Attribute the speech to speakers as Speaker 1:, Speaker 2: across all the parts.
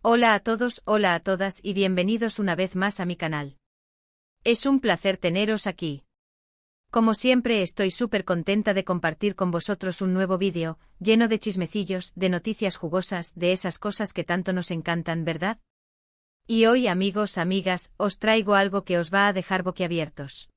Speaker 1: Hola a todos, hola a todas y bienvenidos una vez más a mi canal. Es un placer teneros aquí. Como siempre estoy súper contenta de compartir con vosotros un nuevo vídeo, lleno de chismecillos, de noticias jugosas, de esas cosas que tanto nos encantan, ¿verdad? Y hoy, amigos, amigas, os traigo algo que os va a dejar boquiabiertos.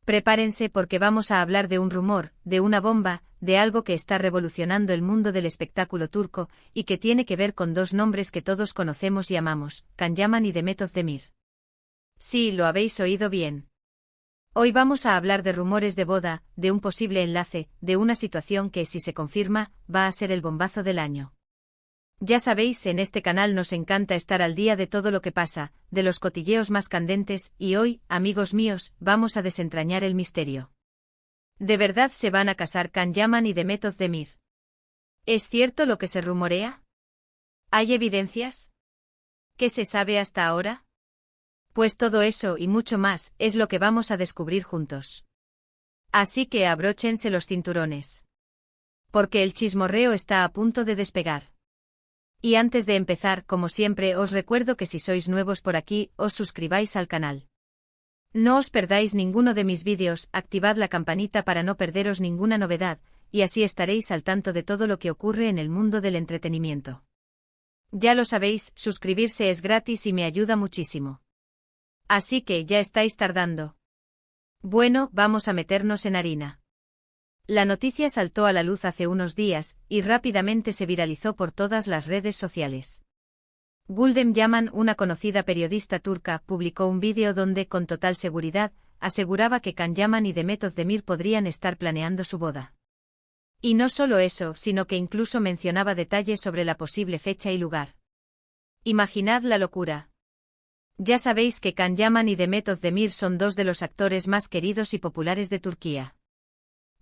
Speaker 1: Prepárense porque vamos a hablar de un rumor, de una bomba, de algo que está revolucionando el mundo del espectáculo turco, y que tiene que ver con dos nombres que todos conocemos y amamos, Can Yaman y Demet Özdemir. Sí, lo habéis oído bien. Hoy vamos a hablar de rumores de boda, de un posible enlace, de una situación que, si se confirma, va a ser el bombazo del año. Ya sabéis, en este canal nos encanta estar al día de todo lo que pasa, de los cotilleos más candentes, y hoy, amigos míos, vamos a desentrañar el misterio. ¿De verdad se van a casar Can Yaman y Demet Özdemir? ¿Es cierto lo que se rumorea? ¿Hay evidencias? ¿Qué se sabe hasta ahora? Pues todo eso y mucho más es lo que vamos a descubrir juntos. Así que abróchense los cinturones. Porque el chismorreo está a punto de despegar. Y antes de empezar, como siempre, os recuerdo que si sois nuevos por aquí, os suscribáis al canal. No os perdáis ninguno de mis vídeos, activad la campanita para no perderos ninguna novedad, y así estaréis al tanto de todo lo que ocurre en el mundo del entretenimiento. Ya lo sabéis, suscribirse es gratis y me ayuda muchísimo. Así que ya estáis tardando. Bueno, vamos a meternos en harina. La noticia saltó a la luz hace unos días, y rápidamente se viralizó por todas las redes sociales. Gülden Yaman, una conocida periodista turca, publicó un vídeo donde, con total seguridad, aseguraba que Can Yaman y Demet Özdemir podrían estar planeando su boda. Y no solo eso, sino que incluso mencionaba detalles sobre la posible fecha y lugar. Imaginad la locura. Ya sabéis que Can Yaman y Demet Özdemir son dos de los actores más queridos y populares de Turquía.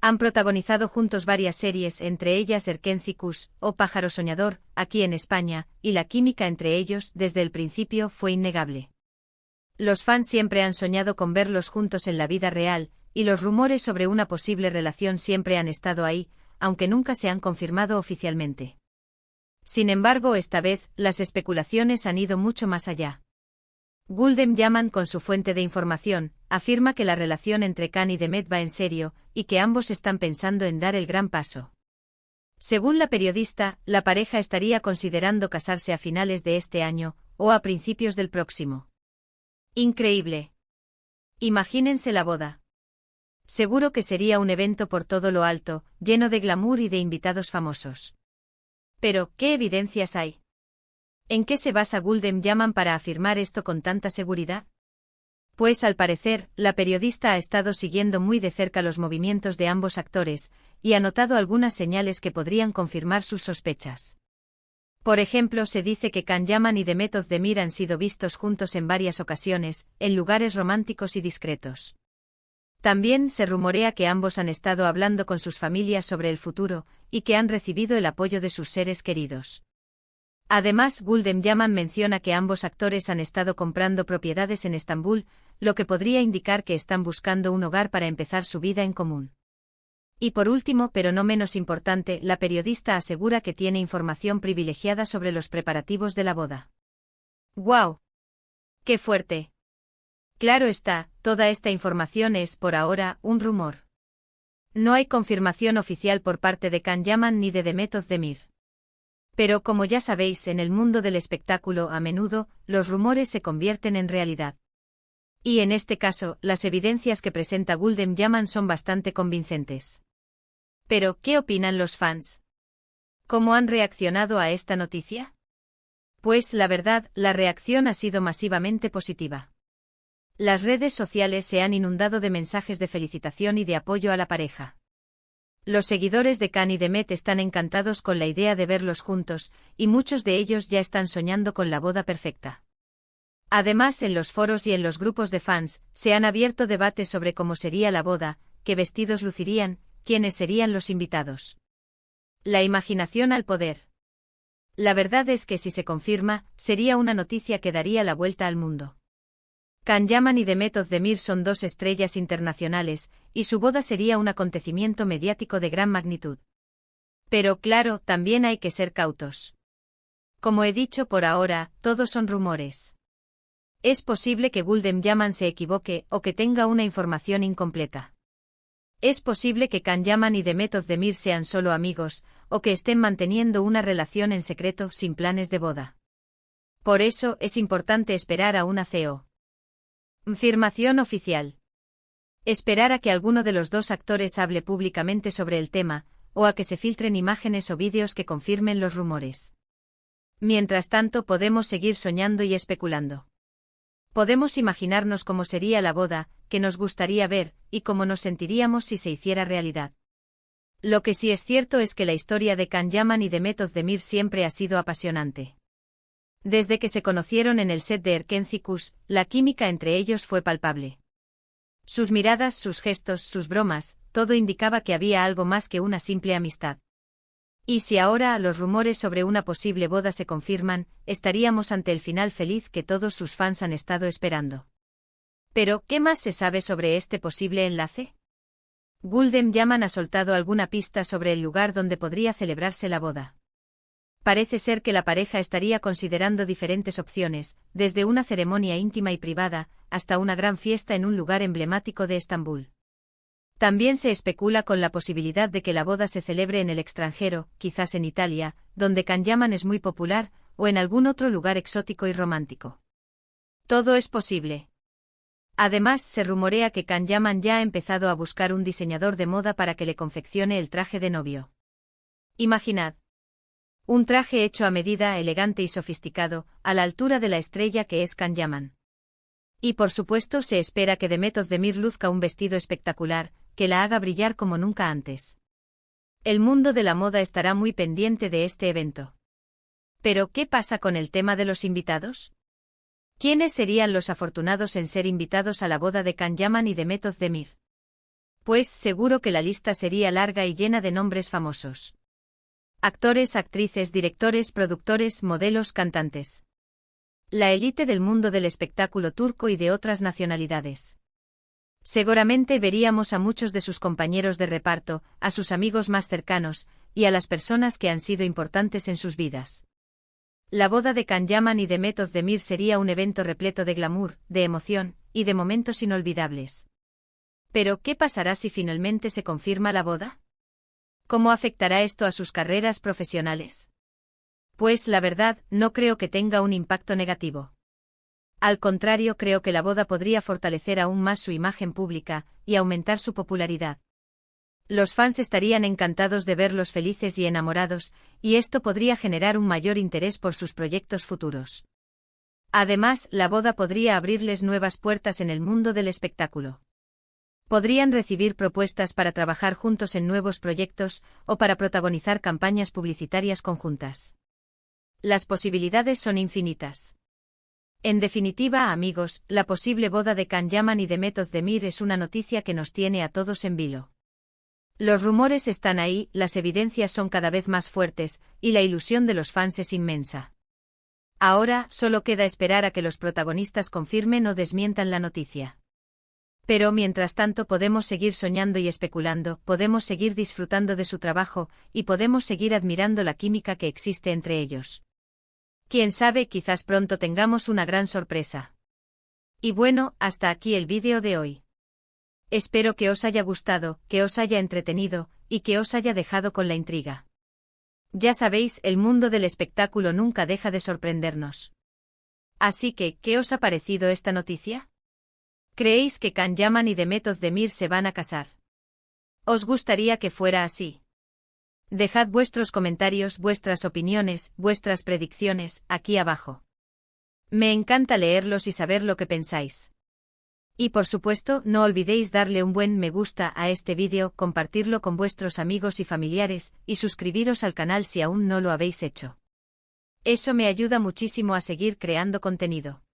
Speaker 1: Han protagonizado juntos varias series, entre ellas Erkenci o Pájaro Soñador, aquí en España, y la química entre ellos desde el principio fue innegable. Los fans siempre han soñado con verlos juntos en la vida real, y los rumores sobre una posible relación siempre han estado ahí, aunque nunca se han confirmado oficialmente. Sin embargo, esta vez, las especulaciones han ido mucho más allá. Gülden Yaman, con su fuente de información, afirma que la relación entre Can y Demet va en serio, y que ambos están pensando en dar el gran paso. Según la periodista, la pareja estaría considerando casarse a finales de este año, o a principios del próximo. Increíble. Imagínense la boda. Seguro que sería un evento por todo lo alto, lleno de glamour y de invitados famosos. Pero, ¿qué evidencias hay? ¿En qué se basa Gülden Yaman para afirmar esto con tanta seguridad? Pues al parecer, la periodista ha estado siguiendo muy de cerca los movimientos de ambos actores, y ha notado algunas señales que podrían confirmar sus sospechas. Por ejemplo, se dice que Can Yaman y Demet Özdemir han sido vistos juntos en varias ocasiones, en lugares románticos y discretos. También se rumorea que ambos han estado hablando con sus familias sobre el futuro, y que han recibido el apoyo de sus seres queridos. Además, Gülden Yaman menciona que ambos actores han estado comprando propiedades en Estambul, lo que podría indicar que están buscando un hogar para empezar su vida en común. Y por último, pero no menos importante, la periodista asegura que tiene información privilegiada sobre los preparativos de la boda. ¡Guau! ¡Qué fuerte! Claro está, toda esta información es, por ahora, un rumor. No hay confirmación oficial por parte de Can Yaman ni de Demet Özdemir. Pero como ya sabéis, en el mundo del espectáculo a menudo, los rumores se convierten en realidad. Y en este caso, las evidencias que presenta Gülden Yaman son bastante convincentes. Pero, ¿qué opinan los fans? ¿Cómo han reaccionado a esta noticia? Pues la verdad, la reacción ha sido masivamente positiva. Las redes sociales se han inundado de mensajes de felicitación y de apoyo a la pareja. Los seguidores de Can y Demet están encantados con la idea de verlos juntos, y muchos de ellos ya están soñando con la boda perfecta. Además, en los foros y en los grupos de fans, se han abierto debates sobre cómo sería la boda, qué vestidos lucirían, quiénes serían los invitados. La imaginación al poder. La verdad es que si se confirma, sería una noticia que daría la vuelta al mundo. Can Yaman y Demet Özdemir son dos estrellas internacionales, y su boda sería un acontecimiento mediático de gran magnitud. Pero claro, también hay que ser cautos. Como he dicho por ahora, todos son rumores. Es posible que Gulden Yaman se equivoque o que tenga una información incompleta. Es posible que Can Yaman y Demet Özdemir sean solo amigos, o que estén manteniendo una relación en secreto sin planes de boda. Por eso es importante esperar a una confirmación oficial. Esperar a que alguno de los dos actores hable públicamente sobre el tema, o a que se filtren imágenes o vídeos que confirmen los rumores. Mientras tanto podemos seguir soñando y especulando. Podemos imaginarnos cómo sería la boda, que nos gustaría ver, y cómo nos sentiríamos si se hiciera realidad. Lo que sí es cierto es que la historia de Can Yaman y Demet Özdemir siempre ha sido apasionante. Desde que se conocieron en el set de Erken Cikus, la química entre ellos fue palpable. Sus miradas, sus gestos, sus bromas, todo indicaba que había algo más que una simple amistad. Y si ahora los rumores sobre una posible boda se confirman, estaríamos ante el final feliz que todos sus fans han estado esperando. Pero, ¿qué más se sabe sobre este posible enlace? Gulden Yaman ha soltado alguna pista sobre el lugar donde podría celebrarse la boda. Parece ser que la pareja estaría considerando diferentes opciones, desde una ceremonia íntima y privada, hasta una gran fiesta en un lugar emblemático de Estambul. También se especula con la posibilidad de que la boda se celebre en el extranjero, quizás en Italia, donde Can Yaman es muy popular, o en algún otro lugar exótico y romántico. Todo es posible. Además, se rumorea que Can Yaman ya ha empezado a buscar un diseñador de moda para que le confeccione el traje de novio. Imaginad. Un traje hecho a medida, elegante y sofisticado, a la altura de la estrella que es Can Yaman. Y por supuesto se espera que Demet Özdemir luzca un vestido espectacular, que la haga brillar como nunca antes. El mundo de la moda estará muy pendiente de este evento. Pero, ¿qué pasa con el tema de los invitados? ¿Quiénes serían los afortunados en ser invitados a la boda de Can Yaman y Demet Özdemir? Pues seguro que la lista sería larga y llena de nombres famosos. Actores, actrices, directores, productores, modelos, cantantes. La élite del mundo del espectáculo turco y de otras nacionalidades. Seguramente veríamos a muchos de sus compañeros de reparto, a sus amigos más cercanos, y a las personas que han sido importantes en sus vidas. La boda de Can Yaman y Demet Özdemir sería un evento repleto de glamour, de emoción, y de momentos inolvidables. Pero, ¿qué pasará si finalmente se confirma la boda? ¿Cómo afectará esto a sus carreras profesionales? Pues la verdad, no creo que tenga un impacto negativo. Al contrario, creo que la boda podría fortalecer aún más su imagen pública y aumentar su popularidad. Los fans estarían encantados de verlos felices y enamorados, y esto podría generar un mayor interés por sus proyectos futuros. Además, la boda podría abrirles nuevas puertas en el mundo del espectáculo. Podrían recibir propuestas para trabajar juntos en nuevos proyectos o para protagonizar campañas publicitarias conjuntas. Las posibilidades son infinitas. En definitiva, amigos, la posible boda de Can Yaman y Demet Özdemir es una noticia que nos tiene a todos en vilo. Los rumores están ahí, las evidencias son cada vez más fuertes, y la ilusión de los fans es inmensa. Ahora, solo queda esperar a que los protagonistas confirmen o desmientan la noticia. Pero mientras tanto podemos seguir soñando y especulando, podemos seguir disfrutando de su trabajo, y podemos seguir admirando la química que existe entre ellos. Quién sabe, quizás pronto tengamos una gran sorpresa. Y bueno, hasta aquí el vídeo de hoy. Espero que os haya gustado, que os haya entretenido, y que os haya dejado con la intriga. Ya sabéis, el mundo del espectáculo nunca deja de sorprendernos. Así que, ¿qué os ha parecido esta noticia? ¿Creéis que Can Yaman y Demet Özdemir se van a casar? ¿Os gustaría que fuera así? Dejad vuestros comentarios, vuestras opiniones, vuestras predicciones, aquí abajo. Me encanta leerlos y saber lo que pensáis. Y por supuesto, no olvidéis darle un buen me gusta a este vídeo, compartirlo con vuestros amigos y familiares, y suscribiros al canal si aún no lo habéis hecho. Eso me ayuda muchísimo a seguir creando contenido.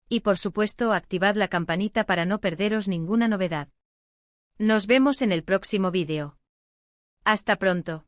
Speaker 1: Y por supuesto, activad la campanita para no perderos ninguna novedad. Nos vemos en el próximo vídeo. Hasta pronto.